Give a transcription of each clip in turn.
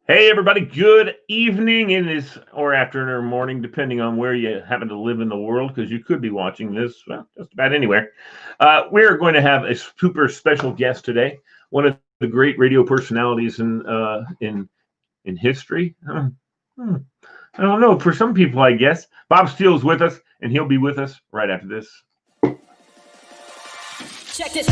Hey, everybody. Good evening in this or afternoon or morning, depending on where you happen to live in the world, because you could be watching this, well, just about anywhere. We're going to have a super special guest today, one of the great radio personalities in history. I don't know. For some people, I guess. Bob Steele is with us, and he'll be with us right after this. Check this.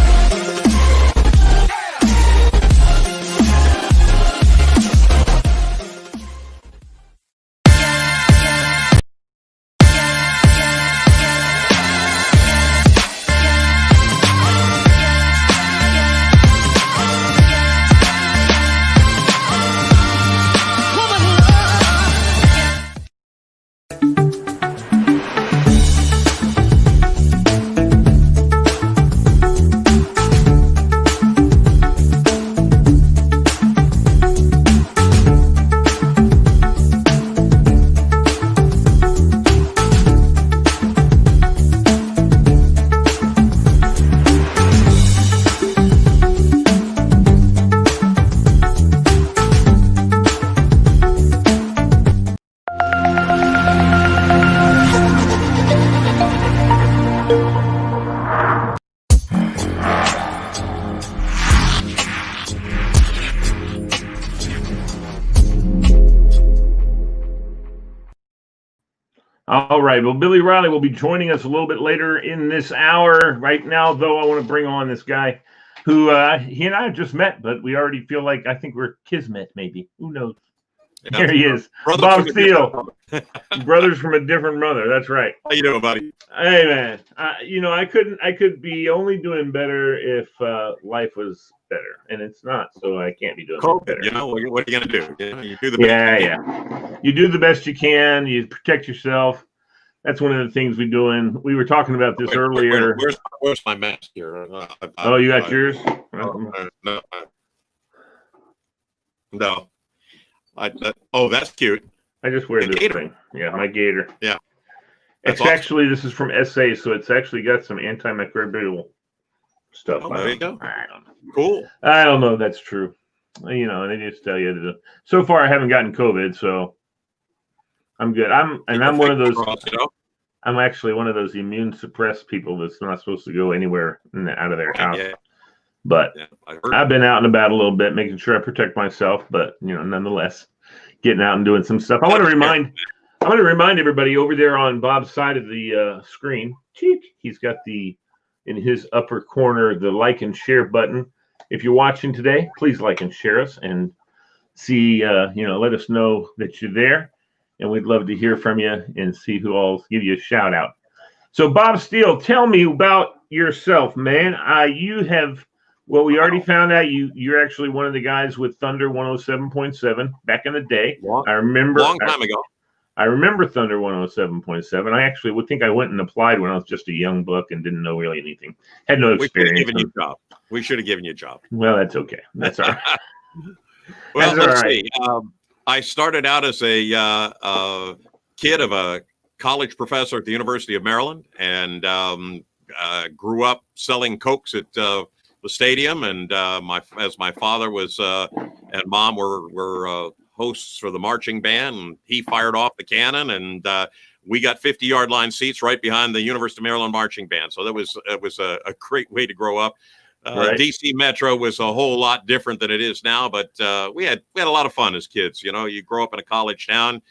All right. Well, Billy Riley will be joining us a little bit later in this hour. Right now, though, I want to bring on this guy who he and I have just met, but we already feel like I think we're kismet, maybe. Who knows? Yeah. Here he is, Bob Steele. Brothers from a different mother. That's right. How you doing, buddy? Hey, man. I could be only doing better if life was better, and it's not, so I can't be doing better. You know, what are you going to do? You do the best you can. You do the best you can. You protect yourself. That's one of the things we do. And we were talking about this earlier. Where's my mask here? You got yours? No. That's cute. I just wear this thing. Yeah, my gator. Yeah. It's awesome. Actually, this is from SA, so it's actually got some antimicrobial stuff. There you go. I don't know. Cool. I don't know if that's true. You know, they just tell you so far I haven't gotten COVID, so I'm good. I'm one of those. I'm actually one of those immune suppressed people that's not supposed to go anywhere out of their house. Yeah. But I've been out and about a little bit, making sure I protect myself. But nonetheless, getting out and doing some stuff. I want to remind everybody over there on Bob's side of the screen. He's got in his upper corner the like and share button. If you're watching today, please like and share us and see. Let us know that you're there, and we'd love to hear from you and see who all give you a shout out. So, Bob Steele, tell me about yourself, man. We already found out you're actually one of the guys with Thunder 107.7 back in the day. I remember long time ago. I remember Thunder 107.7. I actually would think I went and applied when I was just a young buck and didn't know really anything. Had no experience. We should have given you a job. Well, that's okay. That's all right. Well, let's see. I started out as a kid of a college professor at the University of Maryland, and grew up selling Cokes at the stadium. And as my father and mom were hosts for the marching band, and he fired off the cannon, and we got 50-yard line seats right behind the University of Maryland marching band. So it was a great way to grow up. Right. DC Metro was a whole lot different than it is now, but we had a lot of fun as kids. You grow up in a college town.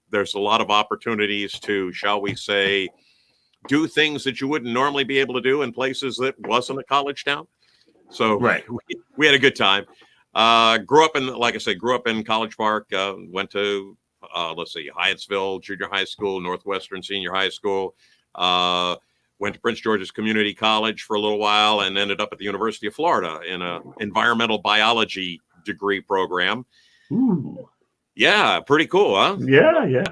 There's a lot of opportunities to, shall we say, do things that you wouldn't normally be able to do in places that wasn't a college town. So right. we had a good time. Grew up in College Park. Went to Hyattsville Junior High School, Northwestern Senior High School. Went to Prince George's Community College for a little while, and ended up at the University of Florida in an environmental biology degree program. Ooh. Yeah, pretty cool, huh? Yeah.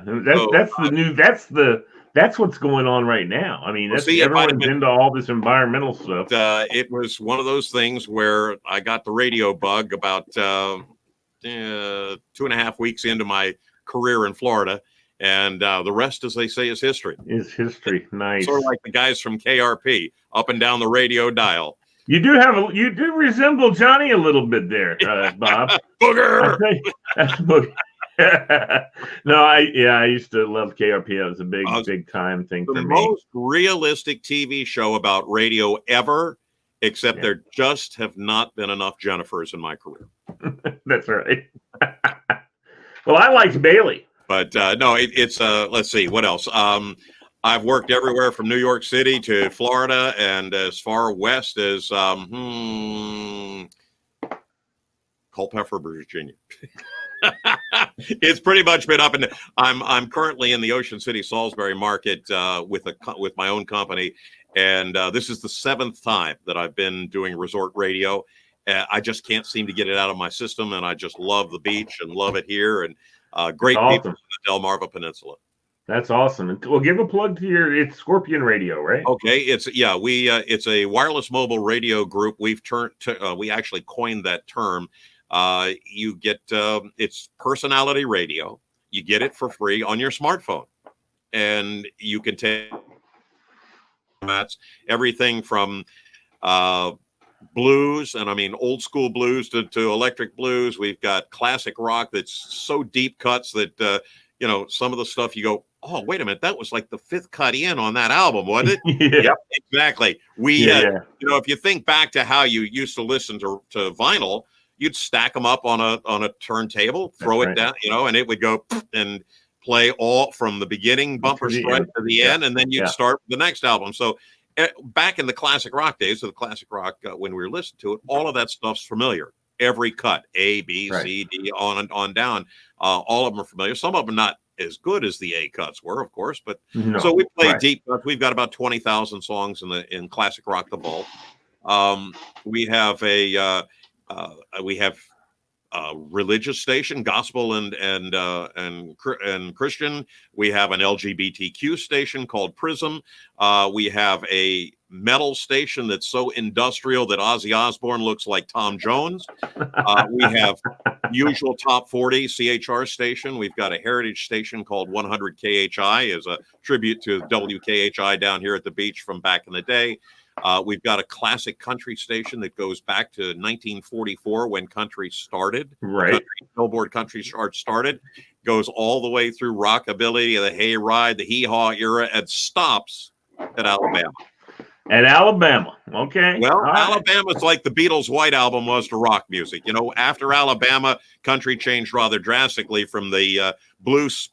That's what's going on right now. I mean, everyone's into all this environmental stuff. It was one of those things where I got the radio bug about 2.5 weeks into my career in Florida. And the rest, as they say, is history. Is history. Nice. Sort of like the guys from KRP, up and down the radio dial. You do resemble Johnny a little bit there, Bob. Booger. That's Booger. No, I used to love KRP. It was a big time thing for me. The most realistic TV show about radio ever, except there just have not been enough Jennifers in my career. That's right. Well, I liked Bailey. But no, it's let's see, what else? I've worked everywhere from New York City to Florida and as far west as Culpeper, Virginia. It's pretty much been up, and I'm currently in the Ocean City Salisbury market with my own company, and this is the 7th time that I've been doing resort radio. I just can't seem to get it out of my system, and I just love the beach and love it here, and great people in the Delmarva Peninsula. That's awesome. And we'll give a plug to it's Scorpion Radio, right? Okay, it's a wireless mobile radio group. We actually coined that term. You get it's personality radio. You get it for free on your smartphone, and you can take everything from blues, and I mean old school blues to electric blues. We've got classic rock that's so deep cuts that some of the stuff you go, oh, wait a minute, that was like the 5th cut in on that album, wasn't it? Yep, exactly. If you think back to how you used to listen to vinyl, you'd stack them up on a turntable, throw it down, and it would go and play all from the beginning bumper strike to the end, and then you'd start the next album. So back in the classic rock days, so the classic rock, when we were listening to it, all of that stuff's familiar. Every cut, A, B, C, D, on down, all of them are familiar. Some of them not as good as the A cuts were, of course, but so we play deep cuts. We've got about 20,000 songs in classic rock, the vault. We have a religious station, gospel and Christian. We have an LGBTQ station called Prism. We have a metal station that's so industrial that Ozzy Osbourne looks like Tom Jones. We have usual top 40 CHR station. We've got a heritage station called 100 KHI as a tribute to WKHI down here at the beach from back in the day. We've got a classic country station that goes back to 1944 when country started. Right. Billboard Country Chart started, goes all the way through rockabilly, the hayride, the hee-haw era, and stops at Alabama. At Alabama, okay. Well, Alabama's like the Beatles' White Album was to rock music. After Alabama, country changed rather drastically from the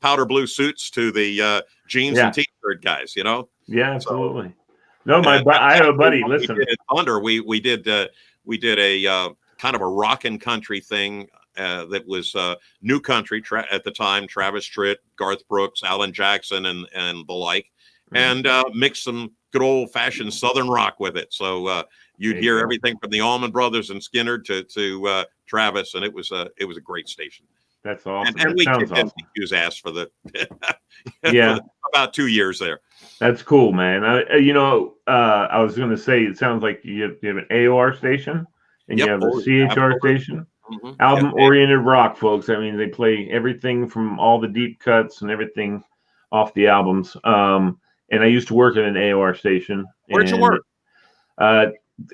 powder blue suits to the jeans and t-shirt guys. Yeah, absolutely. No, I have a buddy. Listen, we did Thunder. We did a kind of a rock and country thing that was new country at the time. Travis Tritt, Garth Brooks, Alan Jackson, and the like, and mixed some good old fashioned Southern rock with it. So you'd hear everything from the Allman Brothers and Skinner to Travis, and it was a great station. That's awesome. And we kicked MTQ's ass for for about 2 years there. That's cool, man. I was going to say, it sounds like you have an AOR station and you have a CHR station. Mm-hmm. Album-oriented rock, folks. I mean, they play everything from all the deep cuts and everything off the albums. And I used to work at an AOR station. Where'd you work?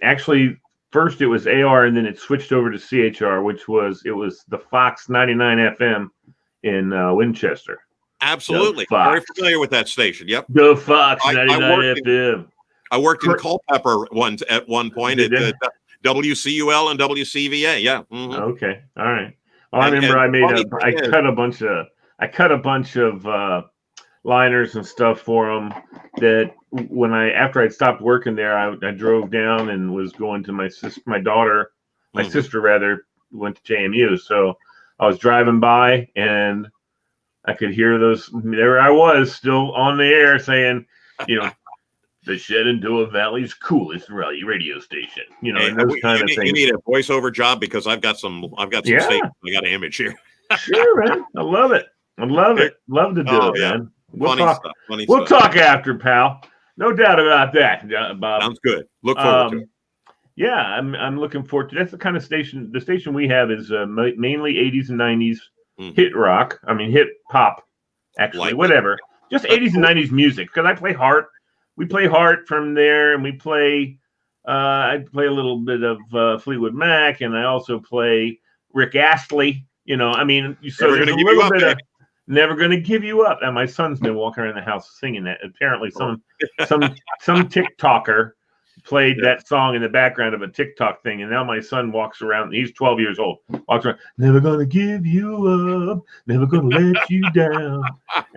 Actually, first it was AOR, and then it switched over to CHR, which was the Fox 99 FM in Winchester. Absolutely. Very familiar with that station. Yep. The Fox 99 FM. I worked in Culpeper at one point at WCUL and WCVA. Yeah. Mm-hmm. Okay. All right. Well, I remember I cut a bunch of liners and stuff for them that after I'd stopped working there, I drove down and was going to my sister went to JMU. So I was driving by and I could hear those. There I was still on the air saying, the Shenandoah Valley's coolest radio station. And those kind of things. You need a voiceover job because I've got some statements. I got an image here. Sure, man. I love it. Love to do it, man. We'll talk after, pal. No doubt about that, Bob. Sounds good. Look forward to it. Yeah, I'm looking forward to. That's the kind of station. The station we have is mainly 80s and 90s hit rock. I mean, hip hop, actually, whatever. Just 80s and 90s music. Because I play Heart. We play Heart from there, and we play I play a little bit of Fleetwood Mac, and I also play Rick Astley. I mean, so there's a little bit of Never Gonna Give You Up. And my son's been walking around the house singing that. Apparently, some TikToker played that song in the background of a TikTok thing, and now my son walks around. He's 12 years old. Walks around, never gonna give you up, never gonna let you down.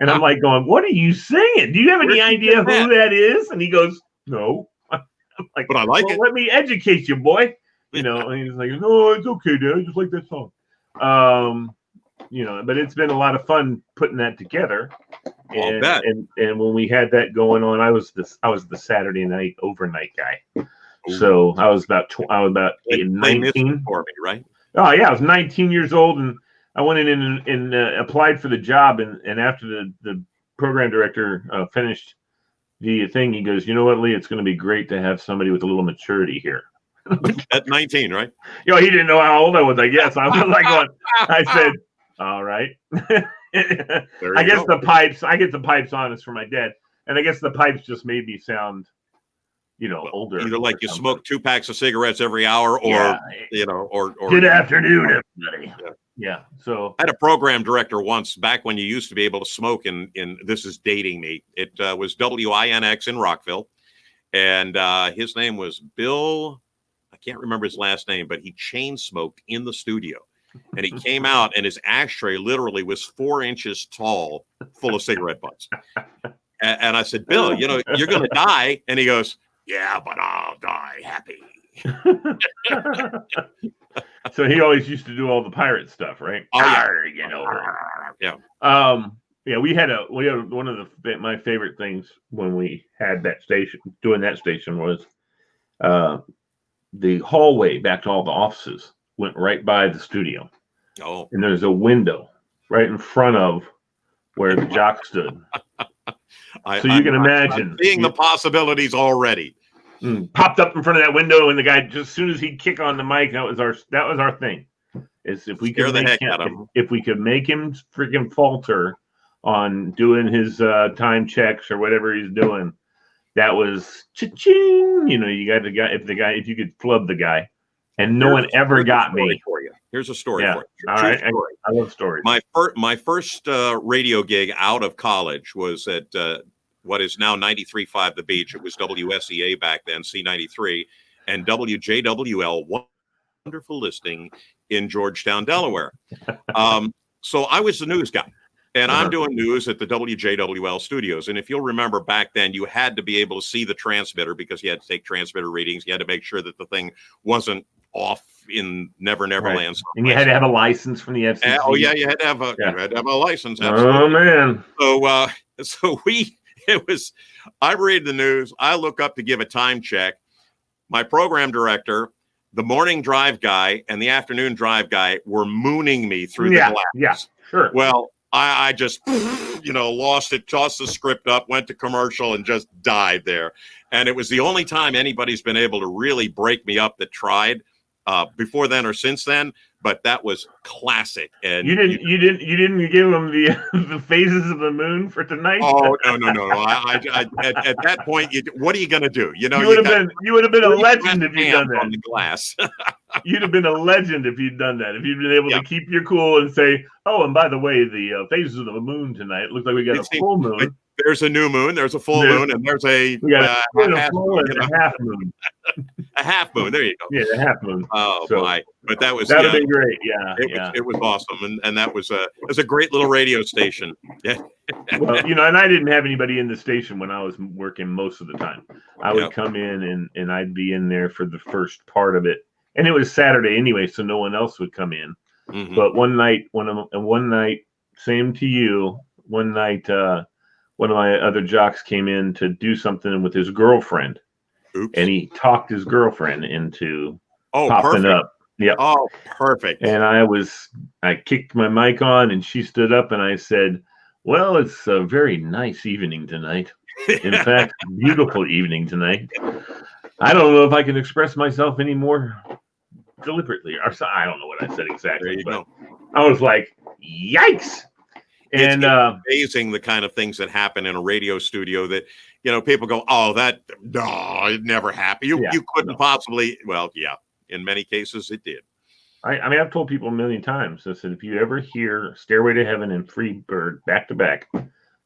And I'm like going, what are you singing? Do you have any idea who that is? And he goes, no. I'm like, but I like it. Let me educate you, boy. And he's like, no, it's okay, Dad. I just like that song. But it's been a lot of fun putting that together. And when we had that going on, I was the Saturday night overnight guy. Ooh. So I was about 19 for me, right? Oh yeah, I was 19 years old, and I went in and applied for the job. And after the program director finished the thing, he goes, "You know what, Lee? It's going to be great to have somebody with a little maturity here." At 19, right? He didn't know how old I was. I guess I was like, I said, "All right." I get the pipes honest for my dad, and I guess the pipes just made me sound, older. Either like you smoke 2 packs of cigarettes every hour, or or good afternoon, everybody. Yeah. So I had a program director once back when you used to be able to smoke in this is dating me. It was WINX in Rockville, and his name was Bill. I can't remember his last name, but he chain smoked in the studio. And he came out, and his ashtray literally was 4 inches tall, full of cigarette butts. And I said, Bill, you're going to die. And he goes, yeah, but I'll die happy. So he always used to do all the pirate stuff, right? Oh, yeah. Yeah. We had one of my favorite things when we had that station, doing that station, was the hallway back to all the offices went right by the studio. Oh. And there's a window right in front of where the jock stood. So you can imagine. I'm seeing the possibilities already. Popped up in front of that window, and the guy, just as soon as he'd kick on the mic, that was our thing. Is if we could make him freaking falter on doing his time checks or whatever he's doing, that was cha-ching. You got the guy, if you could flub the guy. And no one ever got me. For you. Here's a story for you. All right. I love stories. My first radio gig out of college was at what is now 93.5 The Beach. It was WSEA back then, C93, and WJWL, wonderful listing in Georgetown, Delaware. So I was the news guy. And I'm doing news at the WJWL studios. And if you'll remember back then, you had to be able to see the transmitter because you had to take transmitter readings. You had to make sure that the thing wasn't off in Never Land. Right. And you had to have a license from the FCC. Oh yeah, you had to have a license. Absolutely. Oh man. I read the news. I look up to give a time check. My program director, the morning drive guy, and the afternoon drive guy were mooning me through the glass. Yeah, sure. Well, I just, lost it, tossed the script up, went to commercial, and just died there. And it was the only time anybody's been able to really break me up that tried before then or since then. But that was classic. And you didn't give them the phases of the moon for tonight. Oh no! At that point, what are you going to do? You would have been a legend if you'd done that on the glass. You'd have been a legend if you'd done that. If you'd been able to keep your cool and say, "Oh, and by the way, the phases of the moon tonight looks like we got a full moon. There's a new moon, there's a full moon, and there's a half moon. A half moon. There you go. Yeah, a half moon. Oh my! But that would have been great. Yeah, it was awesome, and that was a great little radio station. Yeah. Well, and I didn't have anybody in the station when I was working most of the time. I would come in and I'd be in there for the first part of it, and it was Saturday anyway, so no one else would come in. Mm-hmm. But one night, same to you. One night, one of my other jocks came in to do something with his girlfriend. Oops. And he talked his girlfriend into popping up. Yeah. Oh, perfect. And I kicked my mic on, and she stood up, and I said, well, it's a very nice evening tonight. In fact, beautiful evening tonight. I don't know if I can express myself any more deliberately. I don't know what I said exactly. There you go. I was like, yikes. And it's amazing the kind of things that happen in a radio studio that people go, "Oh, no, it never happened." You couldn't possibly. Well, yeah, in many cases it did. I mean, I've told people a million times. I said, if you ever hear "Stairway to Heaven" and "Free Bird" back to back,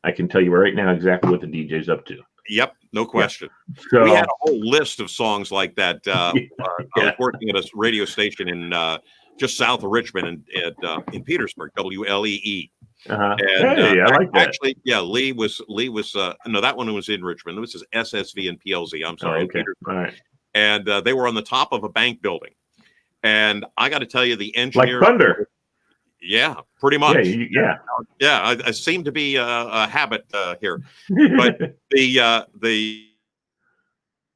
I can tell you right now exactly what the DJ's up to. Yep, no question. Yeah. So, we had a whole list of songs like that. I was working at a radio station in just south of Richmond in Petersburg, WLEE. And, hey, I like that. Actually, yeah, Lee was no, that one was in Richmond. This is SSV and PLZ. I'm sorry, okay. All right. And they were on the top of a bank building. And I got to tell you, the engineer, like thunder. Yeah, pretty much. Yeah. I seem to be a habit here, but the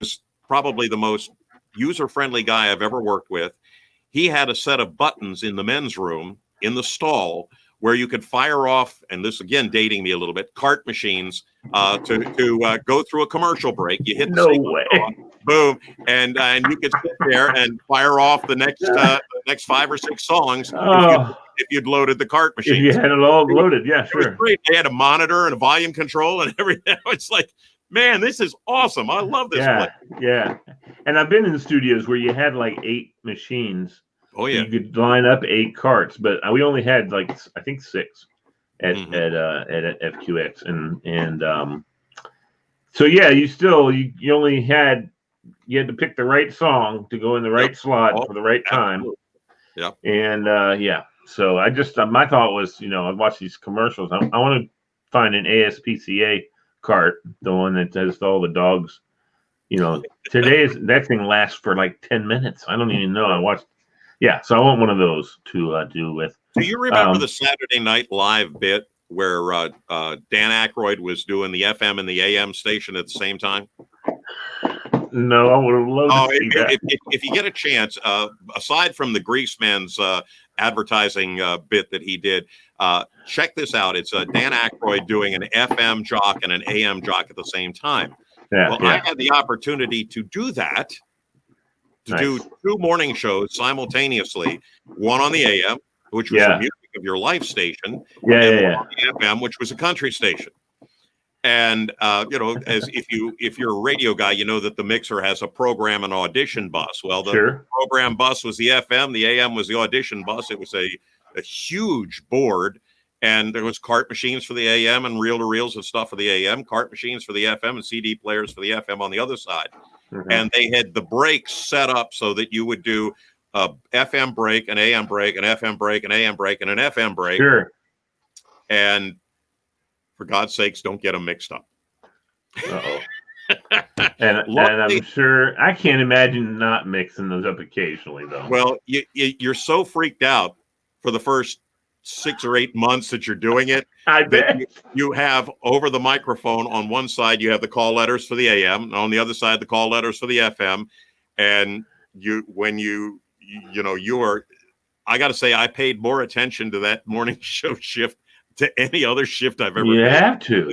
was probably the most user-friendly guy I've ever worked with. He had a set of buttons in the men's room in the stall where you could fire off, and this again dating me a little bit, cart machines to go through a commercial break. You hit the way. Boom, and you could sit there and fire off the next 5 or 6 songs if you'd loaded the cart machine. If you had it all loaded, yeah, sure. It was great. They had a monitor and a volume control and everything. It's like, man, this is awesome. I love this place. Yeah. And I've been in studios where you had like 8 machines. Oh yeah, you could line up 8 carts, but we only had like I think 6 at FQX, and so yeah, you only had. You had to pick the right song to go in the right slot for the right time. Yeah. And so I just my thought was, I watch these commercials. I want to find an ASPCA cart, the one that has all the dogs. That thing lasts for like 10 minutes. I don't even know. I watched. Yeah, so I want one of those to do with. Do you remember the Saturday Night Live bit where Dan Aykroyd was doing the FM and the AM station at the same time? No, I would have loved to see that. If you get a chance, aside from the Greaseman's advertising bit that he did, check this out. It's Dan Aykroyd doing an FM jock and an AM jock at the same time. I had the opportunity to do that, do 2 morning shows simultaneously, one on the AM, which was the music of your life station, and one on the FM, which was a country station. And as if you're a radio guy, you know that the mixer has a program and audition bus. Well, the program bus was the FM, the AM was the audition bus. It was a huge board, and there was cart machines for the AM and reel-to-reels and stuff for the AM, cart machines for the FM, and CD players for the FM on the other side. Mm-hmm. And they had the breaks set up so that you would do a FM break, an AM break, an FM break, an AM break, and an FM break. Sure. And for God's sakes, don't get them mixed up. Uh-oh. and I'm sure I can't imagine not mixing those up occasionally, though. Well, you're so freaked out for the first 6 or 8 months that you're doing it. I bet you have over the microphone on one side, you have the call letters for the AM, and on the other side, the call letters for the FM. And I got to say, I paid more attention to that morning show shift to any other shift I've ever You had to.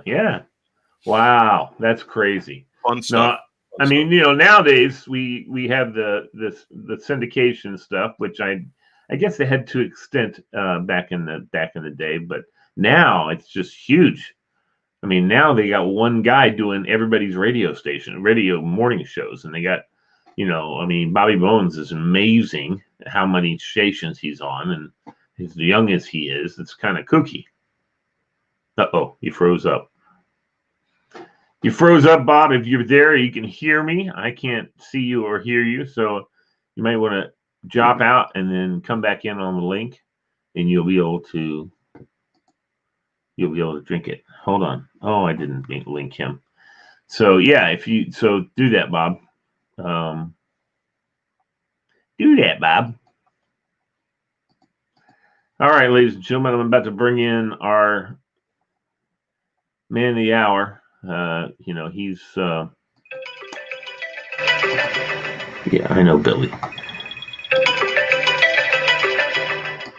Yeah. Wow. That's crazy. Fun stuff. No, nowadays we have the syndication stuff, which I guess they had to extent back in the day, but now it's just huge. I mean, now they got one guy doing everybody's radio morning shows, and they got, Bobby Bones is amazing how many stations he's on, and as young as he is, it's kind of kooky. Uh-oh, you froze up. You froze up, Bob. If you're there, you can hear me. I can't see you or hear you, so you might want to drop out and then come back in on the link, and you'll be able to drink it. Hold on. Oh, I didn't link him. So yeah, do that, Bob. Do that, Bob. All right, ladies and gentlemen, I'm about to bring in our man of the hour. He's yeah, I know Billy.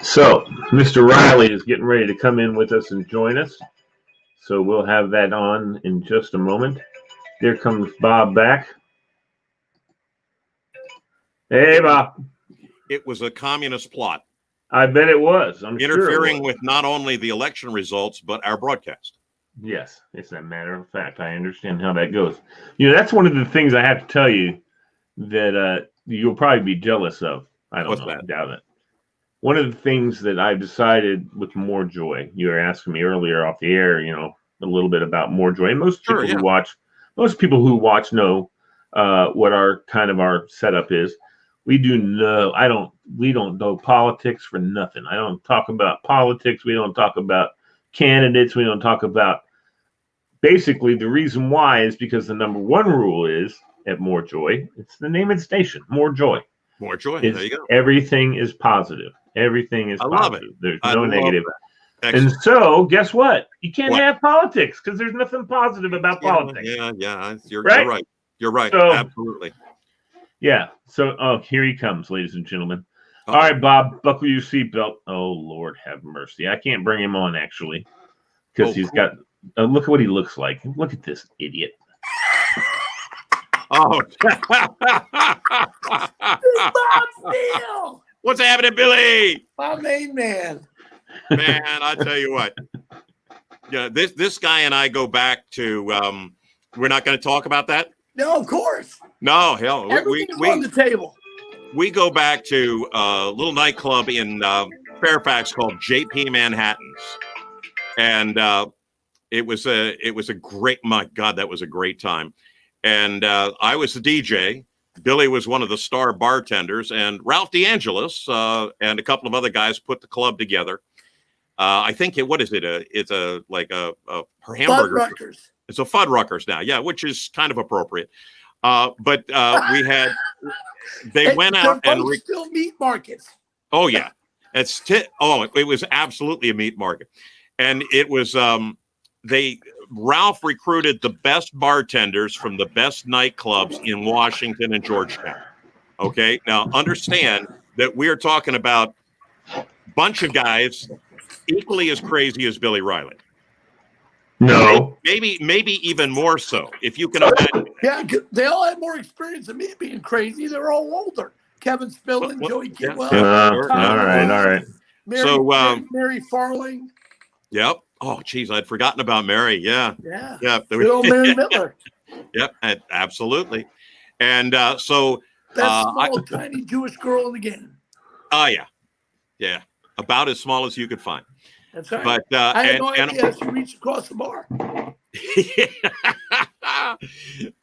So, Mr. Riley is getting ready to come in with us and join us. So we'll have that on in just a moment. There comes Bob back. Hey, Bob. It was a communist plot. I bet it was. I'm interfering sure with not only the election results, but our broadcast. Yes, it's a matter of fact. I understand how that goes. You know, that's one of the things I have to tell you that you'll probably be jealous of. I don't What's know. that? Doubt it. One of the things that I've decided with MoreJoy, you were asking me earlier off the air, you know, a little bit about MoreJoy. And Sure, yeah. most people who watch know what our setup is. We don't know politics for nothing. I don't talk about politics. We don't talk about candidates. We don't talk about. Basically, the reason why is because the number one rule is at MoreJoy. It's the name of the station, MoreJoy. MoreJoy. There you go. Everything is positive. Everything is I positive. love it. There's I no love negative. that. And Excellent. so, guess what? You can't What? have politics because there's nothing positive about politics. Yeah. You're Right? right. You're right. So, Absolutely. yeah. So, here he comes, ladies and gentlemen. Uh-oh. All right, Bob, buckle your seatbelt. Oh, Lord have mercy. I can't bring him on, actually, because he's got. Look at what he looks like. Look at this idiot. Oh. Bob Steele. What's happening, Billy? My main man. Man, I tell you what. Yeah, this guy and I go back to. We're not going to talk about that. No, of course. No, hell, Everything's on the table. We go back to a little nightclub in Fairfax called JP Manhattan's, and it was a great. My God, that was a great time. And I was the DJ. Billy was one of the star bartenders, and Ralph DeAngelis and a couple of other guys put the club together. I think what is it? It's a her hamburger. Fuddruckers. It's a Fuddruckers now, yeah, which is kind of appropriate. But we had they went out and still meat markets. Oh yeah, it was absolutely a meat market, and it was Ralph recruited the best bartenders from the best nightclubs in Washington and Georgetown. Okay, now understand that we're talking about a bunch of guys equally as crazy as Billy Riley. No, maybe even more so, if you can imagine. Yeah, they all had more experience than me being crazy. They're all older. Kevin Spillane, Joey Kidwell. All right. Mary Farling. Yep. Oh, geez, I'd forgotten about Mary. Yeah. Good old Mary Miller. Yep, absolutely. And so best small, tiny Jewish girl in the game. Oh yeah, about as small as you could find. That's right. But I had no idea she reached across the bar.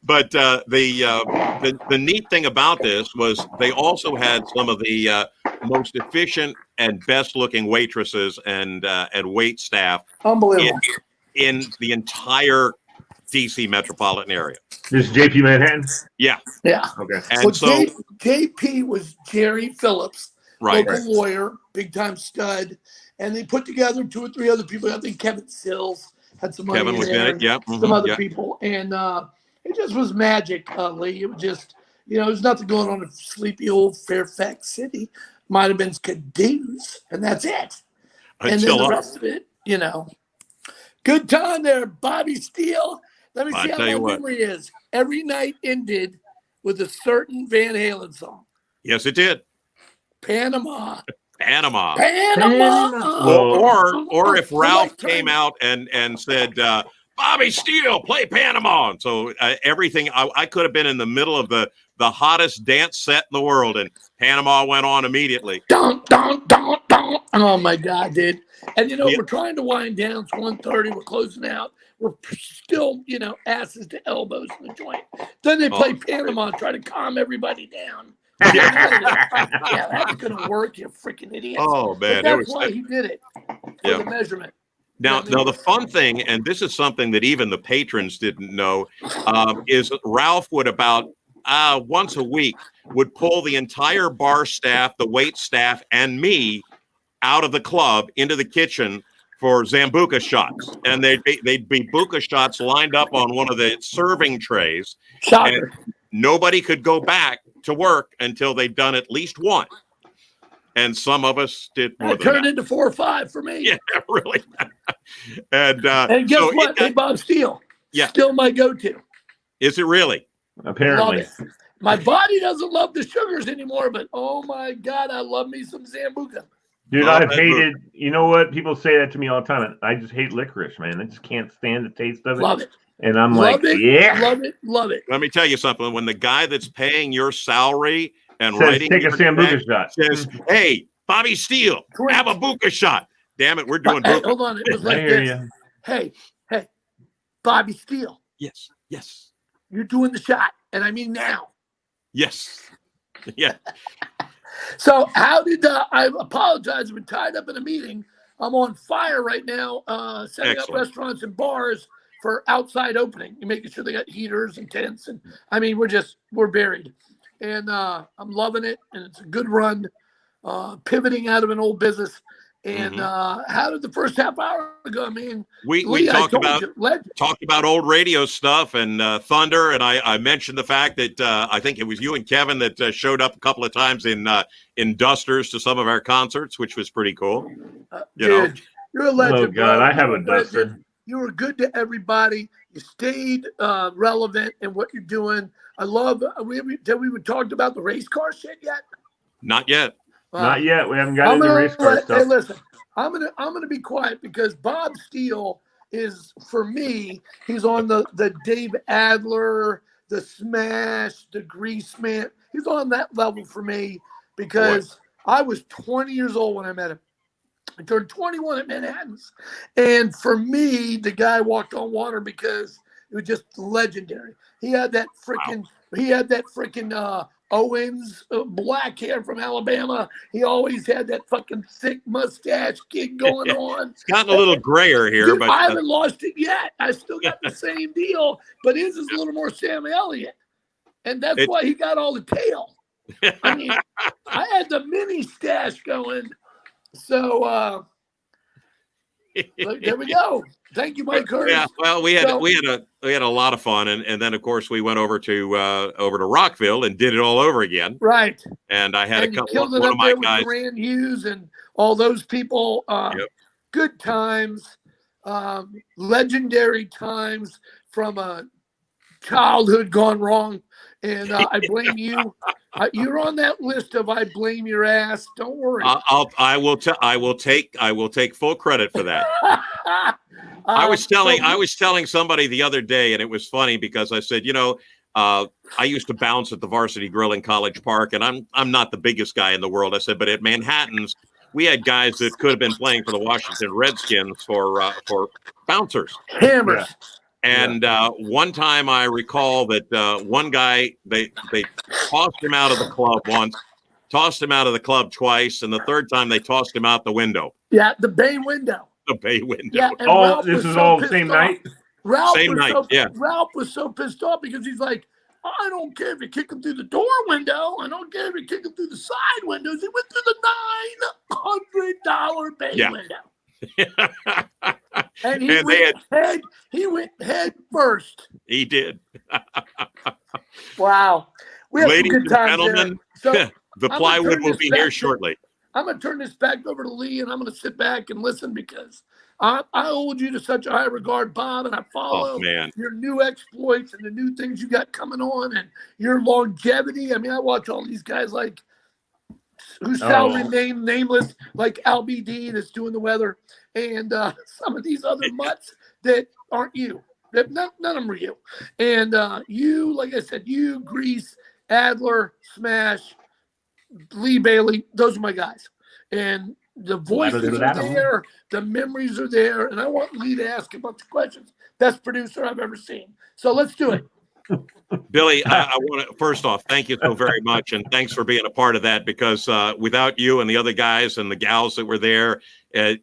But the neat thing about this was they also had some of the most efficient and best looking waitresses and wait staff unbelievable in the entire DC metropolitan area. This is JP Manhattan? Yeah. Okay. And so JP was Jerry Phillips, local lawyer, big time stud, and they put together 2 or 3 other people. I think Kevin Sills had some money. Kevin was in it, yeah. Some other people, and it just was magic, Lee. It was just, there's nothing going on in sleepy old Fairfax City. Might have been Cadiz, and that's it. And then the rest of it, Good time there, Bobby Steele. Let me see how my memory is. Every night ended with a certain Van Halen song. Yes, it did. Panama. Or if Ralph came out and said, Bobby Steele, play Panama. And so everything, I could have been in the middle of the hottest dance set in the world, and Panama went on immediately. Dun, dun, dun, dun. Oh, my God, dude. And, we're trying to wind down. It's 1:30. We're closing out. We're still, asses to elbows in the joint. Then they play Panama and try to calm everybody down. Yeah, that's going to work, you freaking idiot. Oh, man. But that's why he did it. For the measurement. Now, the fun thing, and this is something that even the patrons didn't know, is Ralph would about once a week would pull the entire bar staff, the wait staff, and me out of the club into the kitchen for Zambuca shots. And they'd be buka shots lined up on one of the serving trays. Shocker. And nobody could go back to work until they'd done at least one. And some of us did more than that. It turned into 4 or 5 for me. Yeah, really. And guess what? Hey, Bob Steele. Yeah. Still my go-to. Is it really? Apparently. My body doesn't love the sugars anymore, but oh my God, I love me some Zambuca. Dude, Love I've that movie. hated. You know what? People say that to me all the time. And I just hate licorice, man. I just can't stand the taste of it. Love it. And I'm Love like, it. yeah. Love it. Love it. Let me tell you something. When the guy that's paying your salary and Says writing take a your sambuca check shot. says, "Hey, Bobby Steele, Correct. have a buka shot." Damn it, we're doing Hey, buka. hold on. It was I like hear this. you. Hey, Bobby Steele, Yes, yes, you're doing the shot. And I mean now. yes, yeah. So how did I apologize? I've been tied up in a meeting. I'm on fire right now, setting up Excellent. restaurants and bars for outside opening. You're making sure they got heaters and tents. And I mean, we're buried. And I'm loving it. And it's a good run, pivoting out of an old business. And how did the first half hour go? I mean, We Lee, talked about legend. old radio stuff and Thunder, and I mentioned the fact that I think it was you and Kevin that showed up a couple of times in dusters to some of our concerts, which was pretty cool. Dude, you're a legend. Oh God, bro. I have You're a duster. legend. You were good to everybody. You stayed relevant in what you're doing. I love. Have we talked about the race car shit yet? Not yet. Not yet. We haven't got into race car stuff. Hey, listen. I'm gonna be quiet because Bob Steele is, for me, he's on the Dave Adler, the Smash, the Grease Man. He's on that level for me because I was 20 years old when I met him. I turned 21 at Manhattan's, and for me, the guy walked on water because it was just legendary. He had that freaking Owens black hair from Alabama. He always had that fucking thick mustache gig going on. It's gotten a little grayer here, Dude, but I haven't lost it yet. I still got the same deal, but his is a little more Sam Elliott, and that's why he got all the tail. I mean, I had the mini stash going, so there we go. Thank you, Mike Hurst. Yeah, well, we had a lot of fun, and then of course we went over to Rockville and did it all over again. Right. And I had and a couple killed of it up my there guys. with Grant Hughes and all those people. Good times, legendary times from a childhood gone wrong. And I blame you. You're on that list of I blame your ass. Don't worry. I will take full credit for that. I was telling somebody the other day, and it was funny because I said, I used to bounce at the Varsity Grill in College Park, and I'm not the biggest guy in the world. I said, but at Manhattan's, we had guys that could have been playing for the Washington Redskins for bouncers. Hammers. Yeah. And one time I recall that one guy, they tossed him out of the club once, tossed him out of the club twice, and the third time they tossed him out the window. Yeah, the bay window. The bay window. Yeah, Oh, this is all the same night? Ralph was so pissed off because he's like, I don't care if you kick him through the door window. I don't care if you kick him through the side windows. He went through the $900 bay window. And he went head first. He did. Wow. We had Ladies some good times and gentlemen, there. So the plywood will be here shortly. I'm going to turn this back over to Lee, and I'm going to sit back and listen because I hold you to such a high regard, Bob, and I follow your new exploits and the new things you got coming on and your longevity. I mean, I watch all these guys like whose salary nameless, like Al BD that's doing the weather, and some of these other mutts that aren't you. None of them are you. And you, like I said, you, Grease, Adler, Smash, Lee Bailey, those are my guys. And the voices are there, the memories are there, and I want Lee to ask a bunch of questions. Best producer I've ever seen. So let's do it. Billy, I want to first off thank you so very much, and thanks for being a part of that because without you and the other guys and the gals that were there,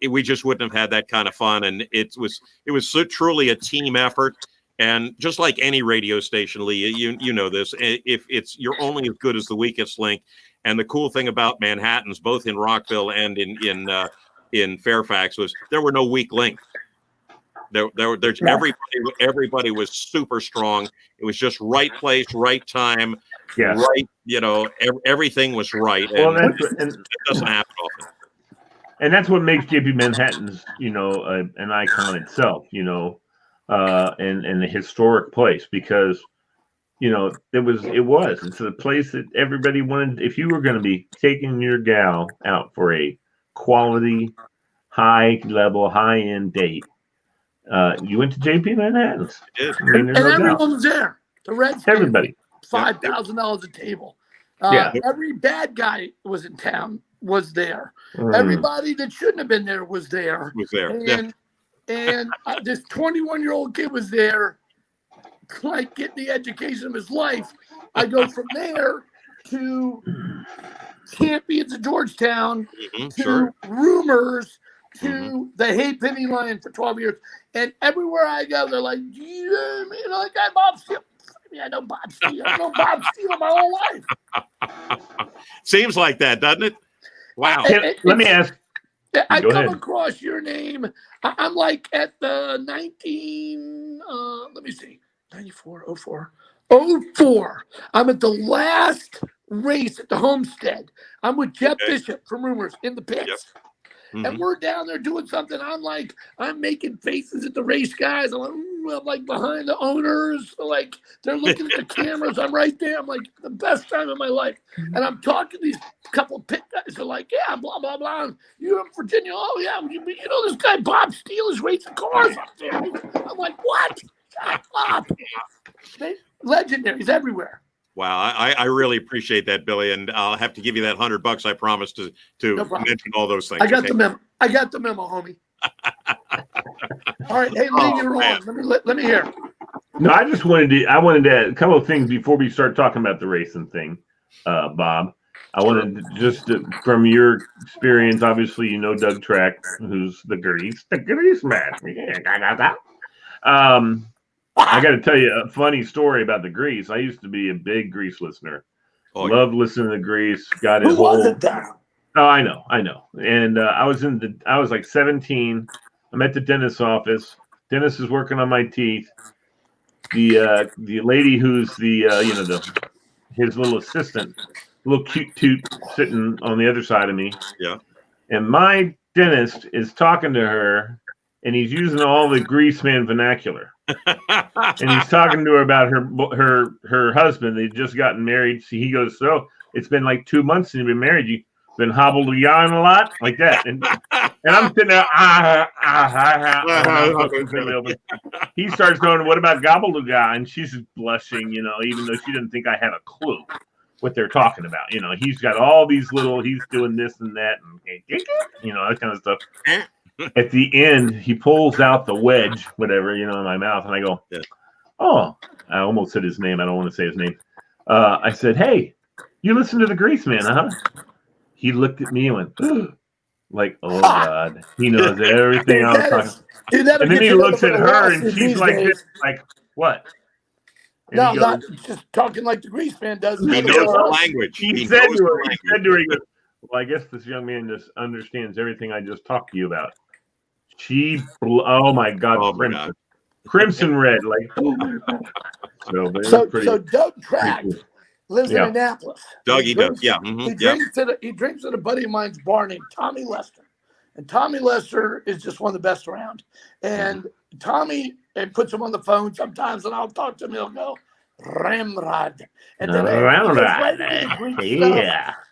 we just wouldn't have had that kind of fun. And it was so truly a team effort. And just like any radio station, Lee, you know this. If you're only as good as the weakest link. And the cool thing about Manhattan's, both in Rockville and in Fairfax, was there were no weak links. Everybody was super strong. It was just right place, right time, right. Everything was right. And it doesn't happen often. And that's what makes JP Manhattan's, an icon itself, and a historic place because. It's a place that everybody wanted. If you were going to be taking your gal out for a quality, high level, high end date, you went to JP Manhattan's. I did. I mean, And there's no everyone doubt. was there. The Reds, Everybody. $5,000 a table. Yeah. Every bad guy was in town, was there. Mm. Everybody that shouldn't have been there was there. Was there. And this 21-year-old kid was there, like getting the education of his life. I go from there to Champions of Georgetown, to Rumors, to the Hay Penny Line for 12 years. And everywhere I go, they're like, you know that guy Bob Steele? I know Bob Steele. I know Bob Steele my whole life. Seems like that, doesn't it? Wow. Let me ask. I Go come ahead. across your name. I'm like at the 04. I'm at the last race at the Homestead. I'm with Jeff Bishop from Rumors in the pits. Yep. And we're down there doing something. I'm making faces at the race guys. I'm like behind the owners. Like they're looking at the cameras. I'm right there. I'm like the best time of my life. And I'm talking to these couple of pit guys. They're like, yeah, blah, blah, blah. You're in Virginia. Oh, yeah. You know this guy Bob Steele is racing cars up there. I'm like, what? Shut up. Legendaries everywhere. Wow, I really appreciate that, Billy, and I'll have to give you that $100. I promise to mention all those things. I got the memo. Homie. All right, hey, Lee, you're on. Let me hear. No, I wanted to a couple of things before we start talking about the racing thing, Bob. I wanted to from your experience, obviously you know Doug Track, who's the grease man. I got to tell you a funny story about the Grease. I used to be a big Grease listener. Loved listening to Grease. Got it. Who wasn't that? Oh, I know. And I was like 17. I'm at the dentist's office. Dentist is working on my teeth. The lady who's his little assistant, little cute toot, sitting on the other side of me. Yeah. And my dentist is talking to her, and he's using all the Grease man vernacular. And he's talking to her about her husband. They'd just gotten married. So he goes, so it's been like 2 months since you've been married. You've been hobbled a yarn a lot like that. And I'm sitting there. He starts going, what about gobbledygook? And she's blushing, even though she didn't think I had a clue what they're talking about. He's got all these he's doing this and that, and that kind of stuff. At the end, he pulls out the wedge, whatever, in my mouth. And I go, oh, I almost said his name. I don't want to say his name. I said, hey, you listen to the Grease Man, huh? He looked at me and went, like, oh, God. He knows everything I was talking about. And then he looks at her and she's like this, like, what? And no, not just talking like the Grease Man does. He knows the language. He said to her, he goes, well, I guess this young man just understands everything I just talked to you about. She, oh my God, crimson red, like. So Doug Track lives in Annapolis. Dougie does, yeah. He drinks at a buddy of mine's bar named Tommy Lester, and Tommy Lester is just one of the best around. And Tommy puts him on the phone sometimes, and I'll talk to him. He'll go, Ramrod, and then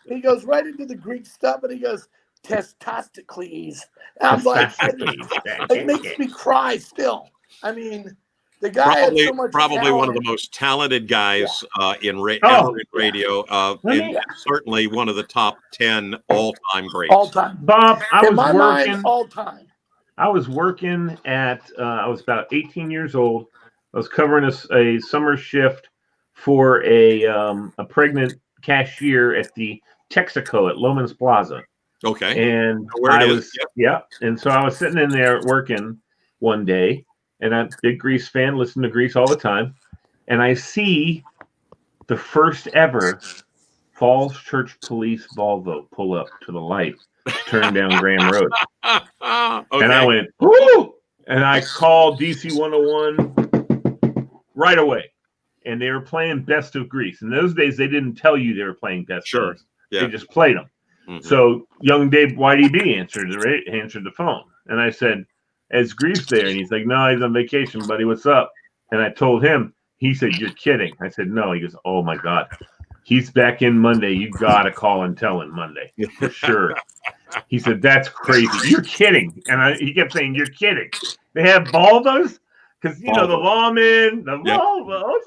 he goes right into the Greek stuff, and he goes, Testosticles. I'm like, it makes me cry still. I mean, the guy has so much probably talent. One of the most talented guys in radio, and certainly one of the top 10 all-time greats. All time, Bob. I was working at. I was about 18 years old. I was covering a summer shift for a pregnant cashier at the Texaco at Loman's Plaza. Okay. And and so I was sitting in there working one day, and I'm a big Grease fan, listen to Grease all the time, and I see the first ever Falls Church Police Volvo pull up to the light, turn down Graham Road. And I went, whoo! And I called DC 101 right away. And they were playing Best of Grease. In those days, they didn't tell you they were playing Best of Grease. They just played them. Mm-hmm. So young Dave YDB answered the phone. And I said, is Grease there? And he's like, no, he's on vacation, buddy. What's up? And I told him. He said, you're kidding. I said, no. He goes, oh, my God. He's back in Monday. You got to call and tell him Monday for sure. He said, "That's crazy. You're kidding." And he kept saying, "You're kidding. They have Volvos." Because, the lawmen, the Volvos,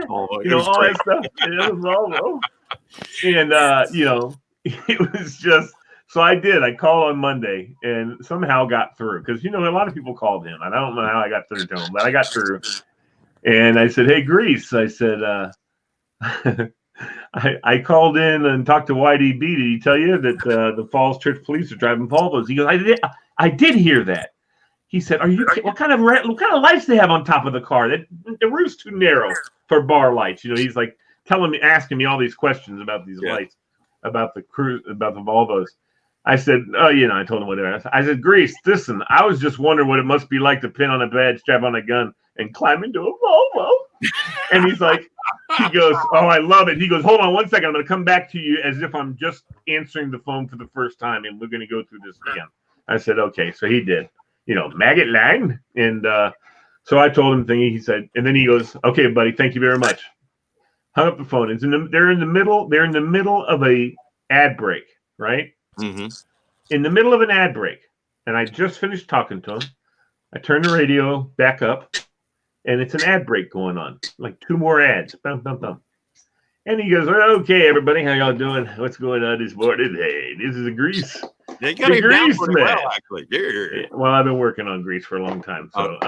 all that stuff. And it was Volvo. And, it was just, so I did. I called on Monday and somehow got through. Because, a lot of people called him. And I don't know how I got through to him, but I got through. And I said, "Hey, Grease," I said, I called in and talked to YDB. Did he tell you that the Falls Church Police are driving Volvos? He goes, I did hear that. He said, "Are you? What kind of lights they have on top of the car? The roof's too narrow for bar lights." He's like asking me all these questions about these lights, about the Volvos. I said, "Oh, I told him whatever." I said, "Grease, listen, I was just wondering what it must be like to pin on a badge, strap on a gun, and climb into a Volvo." And he goes, "Oh, I love it." He goes, "Hold on one second. I'm going to come back to you as if I'm just answering the phone for the first time, and we're going to go through this again." I said, "Okay." So he did. Maggot line. And so I told him he said, and then he goes, "Okay, buddy, thank you very much." Hung up the phone. They're in the middle of a ad break, right? Mm-hmm. In the middle of an ad break. And I just finished talking to him. I turned the radio back up, and it's an ad break going on. Like 2 more ads. Bum, bum, bum. And he goes, "Okay, everybody, how y'all doing? What's going on this morning? Hey, this is a Grease." They got him down pretty well, actually. Yeah. Well, I've been working on Grease for a long time. So,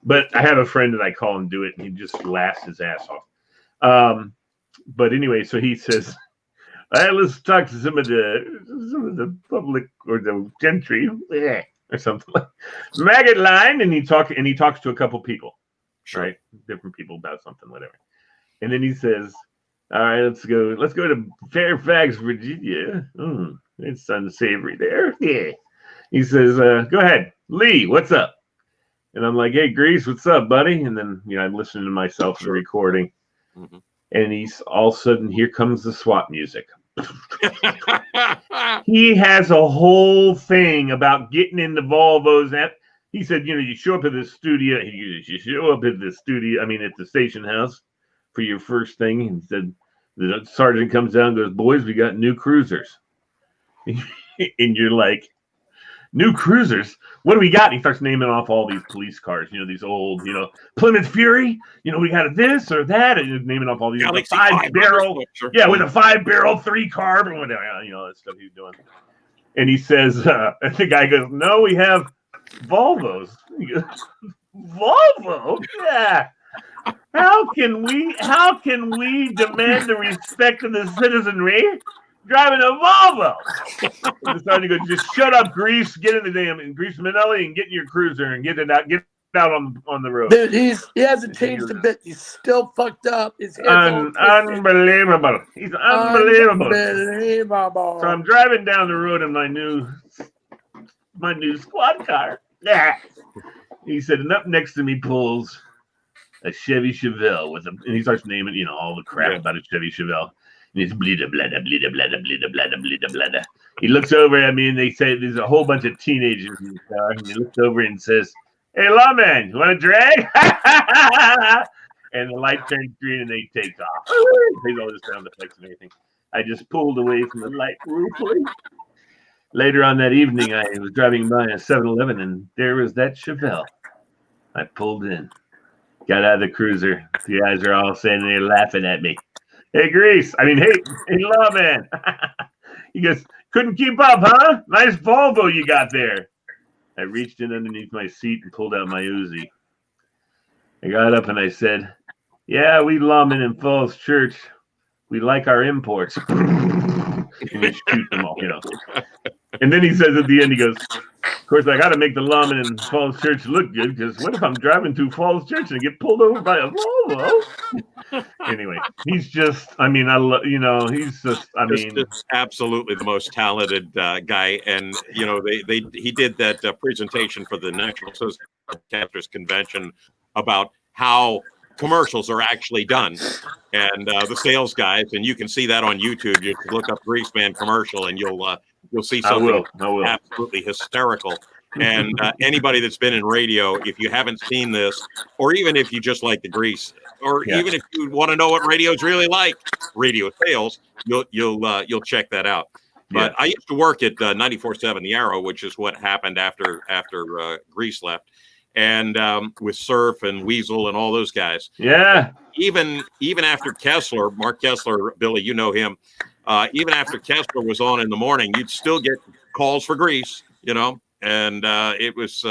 but I have a friend that I call and do it, and he just laughs his ass off. But anyway, so he says, "All right, let's talk to some of the public or the gentry or something like Maggot line," and he talks to a couple people, right? Different people about something, whatever. And then he says, "All right, let's go to Fairfax, Virginia. It's unsavory there." Yeah. He says, "Go ahead, Lee. What's up?" And I'm like, "Hey, Grease, what's up, buddy?" And then I'm listening to myself in the recording, and he's all of a sudden, here comes the SWAT music. He has a whole thing about getting into Volvos. He said, you show up at the studio. You show up at the studio. At the station house for your first thing. And said, the sergeant comes down and goes, "Boys, we got new cruisers." And you're like, "New cruisers? What do we got?" And he starts naming off all these police cars, these old, Plymouth Fury, we got this or that, and he's naming off all these 5-barrel, with a 5-barrel 3-carb and whatever, that stuff he's doing. And he says, the guy goes, "No, we have Volvos." He goes, "Volvo? Yeah. How can we demand the respect of the citizenry driving a Volvo?" And starting to go, "Just shut up, Grease. Get in the damn Grease Manelli and get in your cruiser and get out on the road." Dude, he hasn't changed a bit. He's still fucked up. His head's unbelievable. He's unbelievable. So I'm driving down the road in my new squad car. Yeah. He said, and up next to me pulls a Chevy Chevelle and he starts naming, all the crap about a Chevy Chevelle. And it's blida, blada, blida, blada, blida, blada, blida, blada. He looks over at me and they say there's a whole bunch of teenagers in the car. And he looks over and says, "Hey, lawman, you want to drag?" And the light turns green and they take off. They all just sound effects and everything. I just pulled away from the light ruefully. Later on that evening, I was driving by a 7-Eleven and there was that Chevelle. I pulled in, got out of the cruiser. The guys are all standing there laughing at me. "Hey, Grease. Hey, lawman." He goes, "Couldn't keep up, huh? Nice Volvo you got there." I reached in underneath my seat and pulled out my Uzi. I got up and I said, "Yeah, we lawmen in Falls Church, we like our imports." And we shoot them all, And then he says at the end, he goes, "Of course, I got to make the lawman in Falls Church look good, because what if I'm driving through Falls Church and get pulled over by a Volvo?" Anyway, he's just, he's just, just absolutely the most talented guy. And, he did that presentation for the National Association of Broadcasters Convention about how commercials are actually done, and the sales guys, and you can see that on YouTube. You can look up Grease Man commercial and you'll see something absolutely hysterical. And anybody that's been in radio, if you haven't seen this, or even if you just like the Grease, or even if you want to know what radio's really like, radio sales, you'll check that out. But I used to work at 94.7 The Arrow, which is what happened after Grease left, and with Surf and Weasel and all those guys. Yeah. Even after Kessler, Mark Kessler, Billy, you know him. Even after Kessler was on in the morning, you'd still get calls for Grease, and it was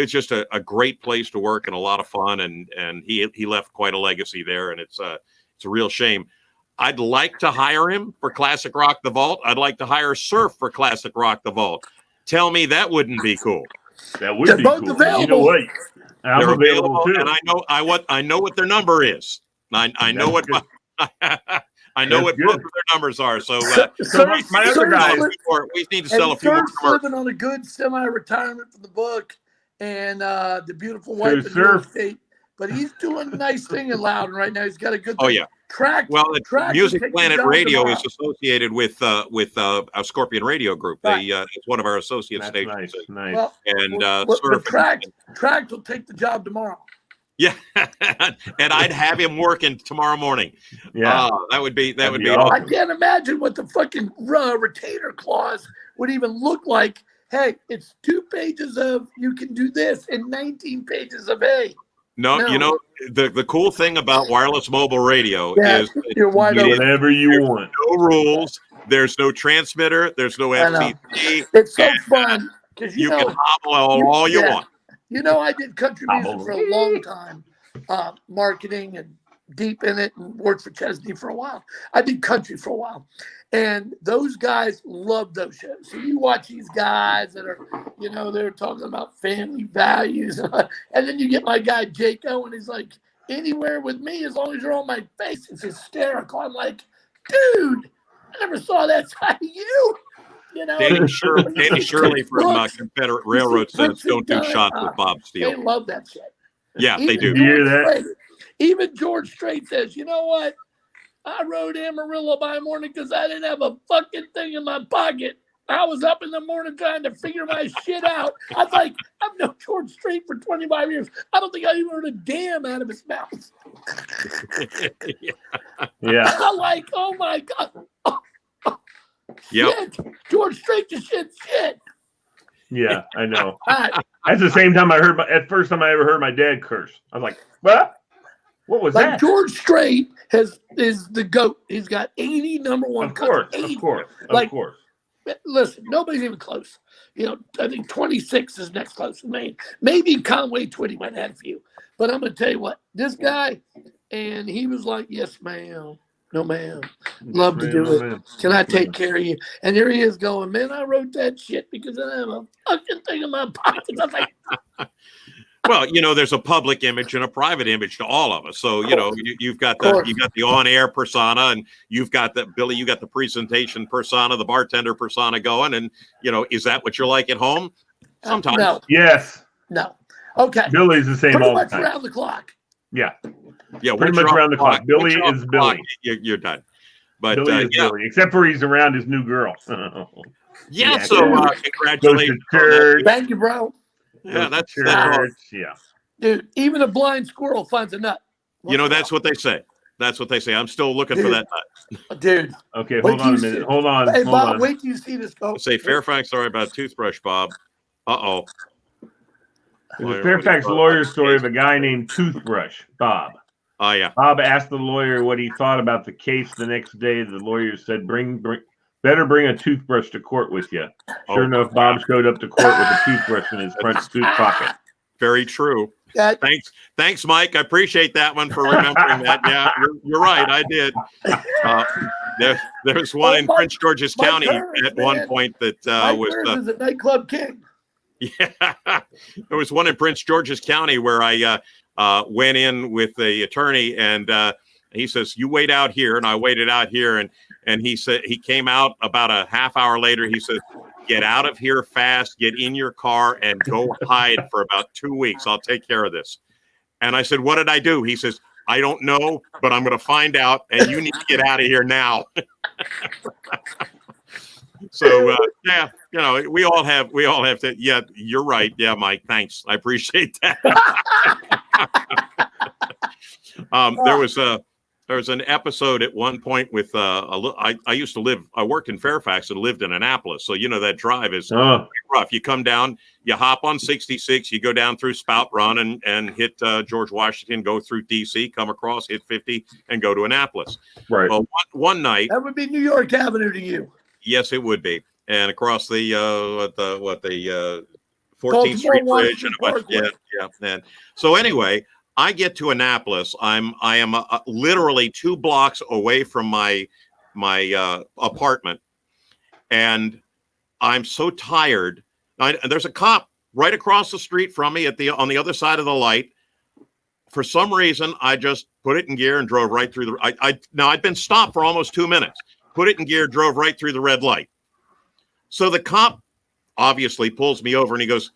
just a great place to work and a lot of fun. And he left quite a legacy there, and it's a real shame. I'd like to hire him for Classic Rock the Vault. I'd like to hire Surf for Classic Rock the Vault. Tell me that wouldn't be cool. That would be both cool. available. You know what? They're available too, and I know what their number is. I know what I know what both of their numbers are. So, my other guys, we need to sell a few more commercials. Living on a good semi-retirement for the book and the beautiful wife in Surf. real estate. But he's doing a nice thing in Loudon right now. He's got a good track. Well, Music Planet Radio is associated with a Scorpion Radio Group. Right. It's one of our associate stations. Nice. Well, and Track will take the job tomorrow. Yeah, and I'd have him working tomorrow morning. Yeah, that would be awesome. awesome. I can't imagine what the fucking retainer clause would even look like. Hey, it's 2 pages of you can do this and 19 pages of hey. No, the cool thing about wireless mobile radio is you're wide open. Whatever you want. No rules. There's no transmitter. There's no FCC. It's so fun because you can hobble all you want. I did country music for a long time, marketing and deep in it, and worked for Chesney for a while. I did country for a while, and those guys love those shows. So you watch these guys that are, they're talking about family values, and then you get my guy Jake Owen. He's like, anywhere with me as long as you're on my face. It's hysterical. I'm like, dude, I never saw that side of you. Danny Shirley from Confederate Railroad says, "Don't do shots with Bob Steele." They love that shit. Yeah, they do. You hear that? Even George Strait says, you know what? I rode Amarillo by morning because I didn't have a fucking thing in my pocket. I was up in the morning trying to figure my shit out. I was like, I've known George Strait for 25 years. I don't think I even heard a damn out of his mouth. Yeah. I'm like, oh my God. Yep. George Strait just shit. Yeah, I know. That's the same time first time I ever heard my dad curse. I was like, what? What was that? George Strait is the GOAT. He's got 80 number one. Of course. Listen, nobody's even close. I think 26 is next closest. Maybe Conway Twitty might have a few. But I'm going to tell you what, this guy, and he was like, yes, ma'am. No, ma'am. Love to do it. Man. Can I take care of you? And here he is going, man, I wrote that shit because I have a fucking thing in my pocket. I was like, well, there's a public image and a private image to all of us. So, you've got the on-air persona, and you've got Billy, you got the presentation persona, the bartender persona going. And, is that what you're like at home? Sometimes. No. Yes. No. Okay. Billy's the same all the time. Around the clock. Yeah. Yeah, pretty much around the clock. Billy is Billy. You're done. But Billy is Billy, except for he's around his new girl. Yeah. So congratulations. Thank you, bro. Yeah, that's church. Yeah. Dude, even a blind squirrel finds a nut. That's what they say. That's what they say. I'm still looking for that nut. Dude. Okay, hold on a minute. Hold on. Hey, Bob, wait till you see this go. Say Fairfax story about a toothbrush, Bob. Uh-oh. There's a Fairfax lawyer story of a guy named Toothbrush, Bob. Oh, yeah. Bob asked the lawyer what he thought about the case the next day. The lawyer said, better bring a toothbrush to court with you. Sure enough, Bob showed up to court with a toothbrush in his front tooth pocket. Very true. Thanks, Mike. I appreciate that one for remembering that. Yeah, you're right. I did. There's one in Prince George's County at one point that was a nightclub king. Yeah, there was one in Prince George's County where I went in with the attorney, and he says, "You wait out here," and I waited out here, and he said he came out about a half hour later. He said, "Get out of here fast, get in your car, and go hide for about 2 weeks. I'll take care of this." And I said, "What did I do?" He says, "I don't know, but I'm going to find out, and you need to get out of here now." So yeah, we all have to. Yeah, you're right. Yeah, Mike, thanks. I appreciate that. There was was an episode at one point with I used to live. I worked in Fairfax and lived in Annapolis, so you know that drive is rough. You come down, you hop on 66, you go down through Spout Run and hit George Washington, go through DC, come across, hit 50, and go to Annapolis. Right. Well, one night that would be New York Avenue to you. Yes, it would be, and across the 14th Street Bridge and a bunch. Yeah. And so anyway. I get to Annapolis. I am literally 2 blocks away from my apartment, and I'm so tired. There's a cop right across the street from me on the other side of the light. For some reason, I just put it in gear and drove right through the. Now I'd been stopped for almost 2 minutes. Put it in gear, drove right through the red light. So the cop obviously pulls me over and he goes,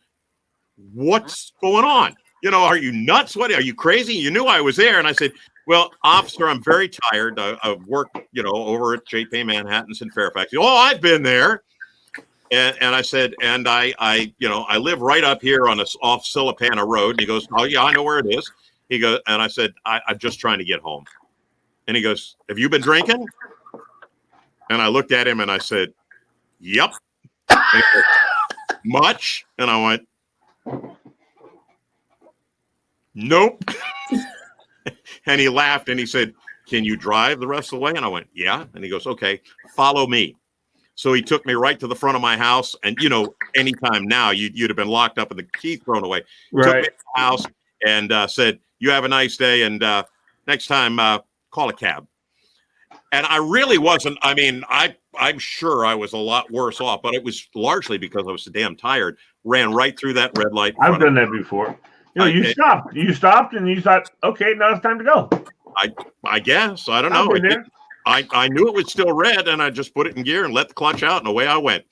"What's going on? You know, are you nuts? What, are you crazy? You knew I was there." And I said, "Well, officer, I'm very tired. I've worked, over at JP Manhattan's in Fairfax." "Oh, I've been there." And I said, "And I live right up here on off Silipana Road." And he goes, "Oh yeah, I know where it is." He goes, and I said, I'm just trying to get home." And he goes, "Have you been drinking?" And I looked at him and I said, "Yep." And he goes, "Much?" And I went, "Nope." And he laughed and he said, "Can you drive the rest of the way?" And I went, "Yeah." And he goes, "Okay, follow me." So he took me right to the front of my house. And, anytime now you'd have been locked up and the key thrown away. Right. Took me to the house and said, "You have a nice day. And next time, call a cab." And I really wasn't. I mean, I'm sure I was a lot worse off, but it was largely because I was so damn tired. Ran right through that red light. I've done that before. You stopped and you thought, okay, now it's time to go. I guess. I don't know. I knew it was still red and I just put it in gear and let the clutch out and away I went.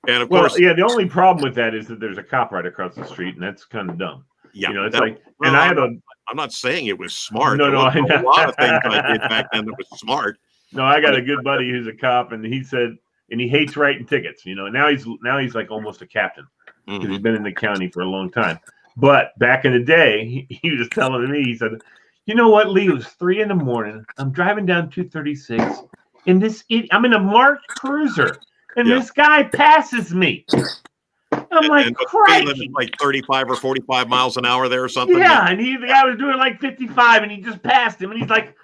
And of course. Yeah, the only problem with that is that there's a cop right across the street and that's kind of dumb. Yeah. I'm not saying it was smart. No, I know. A lot of things I did back then that was smart. No, I got a good buddy who's a cop and he said, and he hates writing tickets, now he's like almost a captain because he's been in the county for a long time. But back in the day, he was telling me, he said, "You know what, Lee? It was 3 a.m. I'm driving down 236, and I'm in a marked cruiser, and this guy passes me." I'm like, "Christ!" Like 35 or 45 miles an hour there or something. Yeah, and the guy was doing like 55, and he just passed him, and he's like,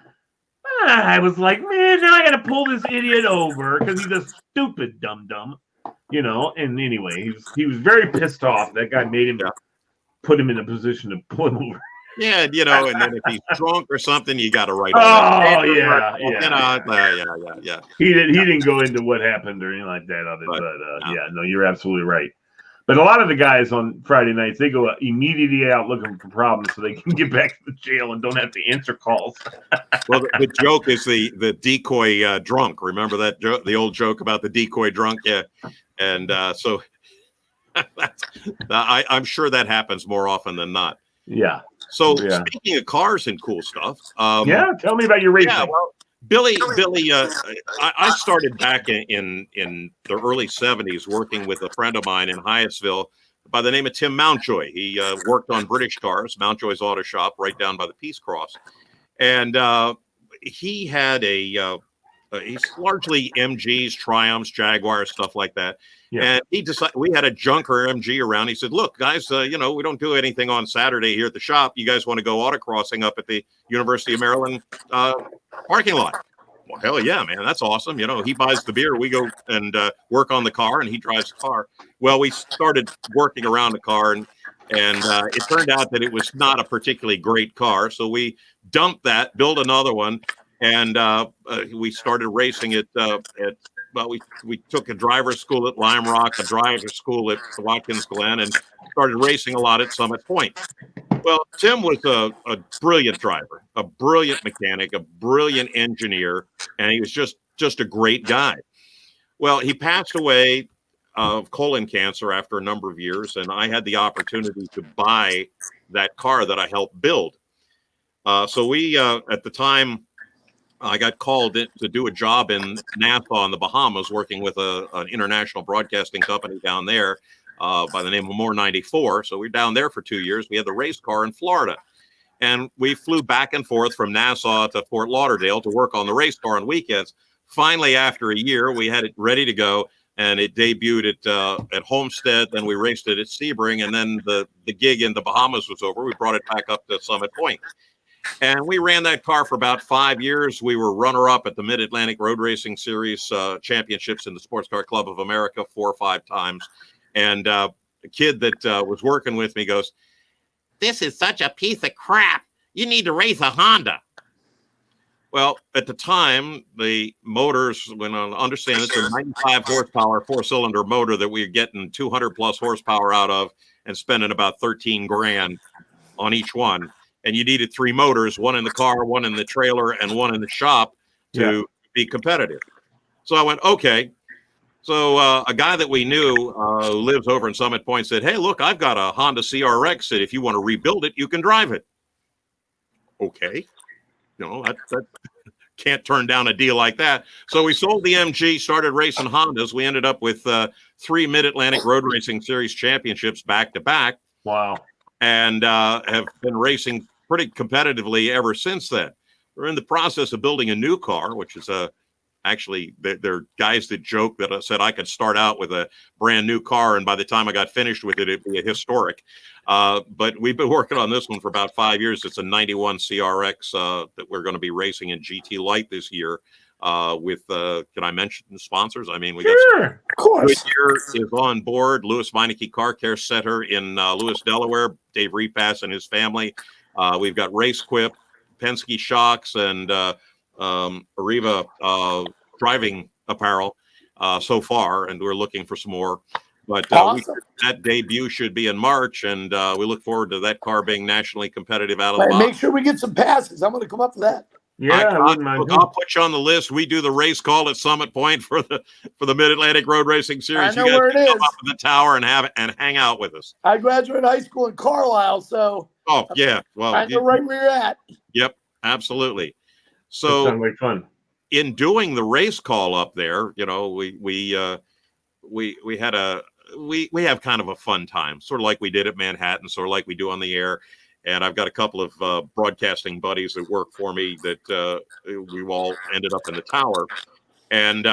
I was like, "Man, now I got to pull this idiot over because he's a stupid dum. And anyway, he was very pissed off. That guy made him. Put him in a position to pull him over. Yeah, and then if he's drunk or something, you got to write. Yeah. He didn't go into what happened or anything like that of it, but you're absolutely right. But a lot of the guys on Friday nights, they go immediately out looking for problems so they can get back to the jail and don't have to answer calls. Well, the joke is the decoy drunk. Remember that joke, the old joke about the decoy drunk? Yeah, and so. I'm sure that happens more often than not. Yeah. So speaking of cars and cool stuff, tell me about your racing. Yeah, well, Billy, I started back in the early 70s working with a friend of mine in Hyattsville by the name of Tim Mountjoy. He worked on British cars, Mountjoy's Auto Shop, right down by the Peace Cross, and he had he's largely MGs, Triumphs, Jaguars, stuff like that. Yeah. And he decided we had a junker MG around. He said, "Look, guys, we don't do anything on Saturday here at the shop. You guys want to go autocrossing up at the University of Maryland parking lot?" Well, hell yeah, man. That's awesome. He buys the beer. We go and work on the car and he drives the car. Well, we started working around the car and it turned out that it was not a particularly great car. So we dumped that, built another one. And we started racing it we took a driver's school at Lime Rock, a driver's school at Watkins Glen, and started racing a lot at Summit Point. Well, Tim was a brilliant driver, a brilliant mechanic, a brilliant engineer, and he was just a great guy. Well, he passed away of colon cancer after a number of years, and I had the opportunity to buy that car that I helped build. So we, at the time, I got called in to do a job in Nassau in the Bahamas, working with an international broadcasting company down there by the name of More 94. So we were down there for 2 years. We had the race car in Florida. And we flew back and forth from Nassau to Fort Lauderdale to work on the race car on weekends. Finally, after a year, we had it ready to go, and it debuted at Homestead. Then we raced it at Sebring, and then the gig in the Bahamas was over. We brought it back up to Summit Point. And we ran that car for about 5 years. We were runner-up at the Mid-Atlantic Road Racing Series championships in the Sports Car Club of America 4 or 5 times. And a kid that was working with me goes, "This is such a piece of crap. You need to race a Honda." Well, at the time, the motors, when I understand it's a 95 horsepower 4-cylinder motor that we're getting 200 plus horsepower out of and spending about 13 grand on each one. And you needed 3 motors, one in the car, one in the trailer, and one in the shop to be competitive. So I went, okay. So a guy that we knew who lives over in Summit Point said, "Hey, look, I've got a Honda CRX that if you want to rebuild it, you can drive it." Okay. That can't turn down a deal like that. So we sold the MG, started racing Hondas. We ended up with 3 Mid-Atlantic Road Racing Series championships back to back. Wow. And have been racing pretty competitively ever since then. We're in the process of building a new car, which is actually, there are guys that joke that I said I could start out with a brand new car, and by the time I got finished with it, it'd be a historic. But we've been working on this one for about 5 years. It's a 91 CRX that we're going to be racing in GT Light this year with, can I mention the sponsors? I mean, we got of course. Goodyear is on board, Louis Meineke Car Care Center in Lewis, Delaware, Dave Repass and his family. We've got RaceQuip, Penske Shocks, and Arriva driving apparel so far, and we're looking for some more. But Awesome. that debut should be in March, and we look forward to that car being nationally competitive out of the box. Make sure we get some passes. I'm going to come up for that. Yeah, I'll put you on the list. We do the race call at Summit Point for the Mid-Atlantic Road Racing Series. I know you guys where it can is. come up in the tower and hang out with us. I graduated high school in Carlisle, so Oh yeah, well, I know right where you're at. Yep, absolutely. That So sounds like fun. in doing the race call up there, we have kind of a fun time, sort of like we did at Manhattan, sort of like we do on the air. And I've got a couple of broadcasting buddies that work for me that we've all ended up in the tower. And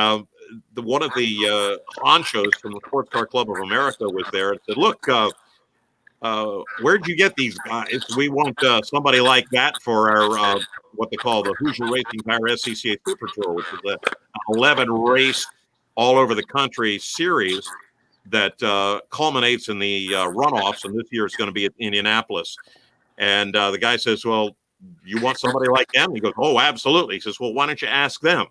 one of the honchos from the Sports Car Club of America was there and said, "Look, where'd you get these guys? We want somebody like that for our what they call the Hoosier Racing Power SCCA Super Tour, which is an 11 race all over the country series that culminates in the runoffs. And this year it's going to be at Indianapolis." And the guy says, "Well, you want somebody like them?" He goes, "Oh, absolutely." He says, "Well, why don't you ask them?"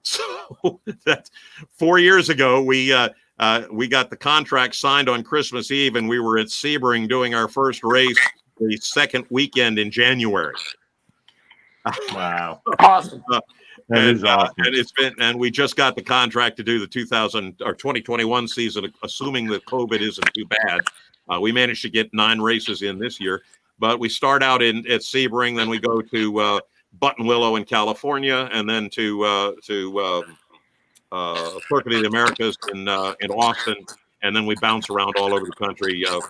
So that's 4 years ago. We got the contract signed on Christmas Eve, and we were at Sebring doing our first race the second weekend in January. Wow. Awesome. That is awesome. And we just got the contract to do the 2021 season, assuming that COVID isn't too bad. We managed to get 9 races in this year, but we start out at Sebring, then we go to Buttonwillow in California, and then to Circuit of the Americas in Austin, and then we bounce around all over the country up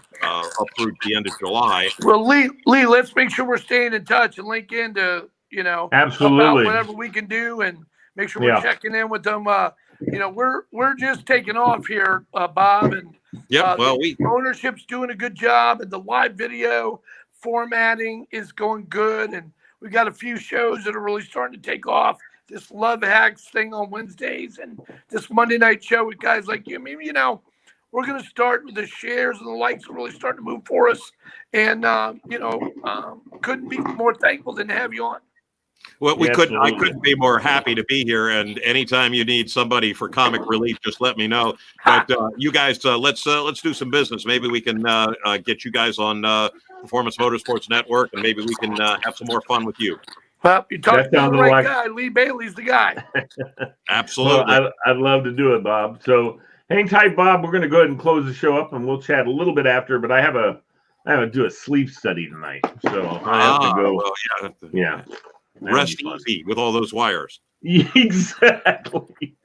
through the end of July. Well, Lee, let's make sure we're staying in touch and link into Absolutely. whatever we can do, and make sure we're checking in with them. We're just taking off here, Bob, and the ownership's doing a good job, and the live video formatting is going good, and we got a few shows that are really starting to take off. This Love Hacks thing on Wednesdays, and this Monday night show with guys like you. Maybe we're going to start with the shares and the likes are really starting to move for us, and couldn't be more thankful than to have you on. Well, I couldn't be more happy to be here. And anytime you need somebody for comic relief, just let me know. But you guys, let's do some business. Maybe we can get you guys on Performance Motorsports Network, and maybe we can have some more fun with you. Well, you talked to the right guy. Lee Bailey's the guy. Absolutely. Well, I'd love to do it, Bob. So hang tight, Bob. We're going to go ahead and close the show up, and we'll chat a little bit after. But I have to do a sleep study tonight, so I have to go. Well, yeah. Rest easy with all those wires. Exactly.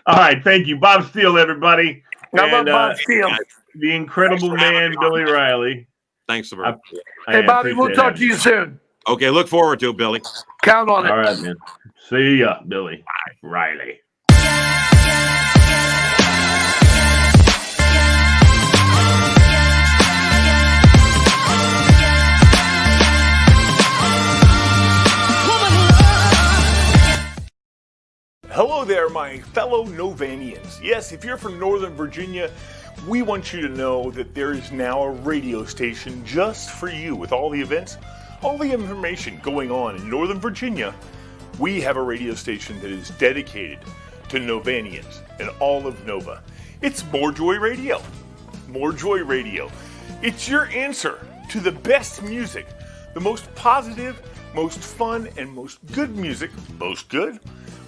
All right. Thank you. Bob Steele, everybody. How about Bob Steele? The incredible man, Billy Riley. Thanks for it. Hey, Bobby, we'll talk to you soon. Okay, look forward to it, Billy. Count on it. All right, man. See ya, Billy. Riley. Hello there, my fellow Novanians. Yes, if you're from Northern Virginia, we want you to know that there is now a radio station just for you with all the events, all the information going on in Northern Virginia. We have a radio station that is dedicated to Novanians and all of Nova. It's MoreJoy Radio. MoreJoy Radio. It's your answer to the best music, the most positive, most fun, and most good music, most good,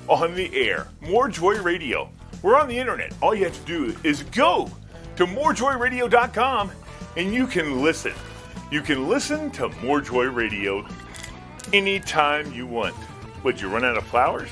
on the air. MoreJoy Radio. We're on the internet. All you have to do is go to morejoyradio.com and you can listen. You can listen to MoreJoy Radio anytime you want. Would you run out of flowers?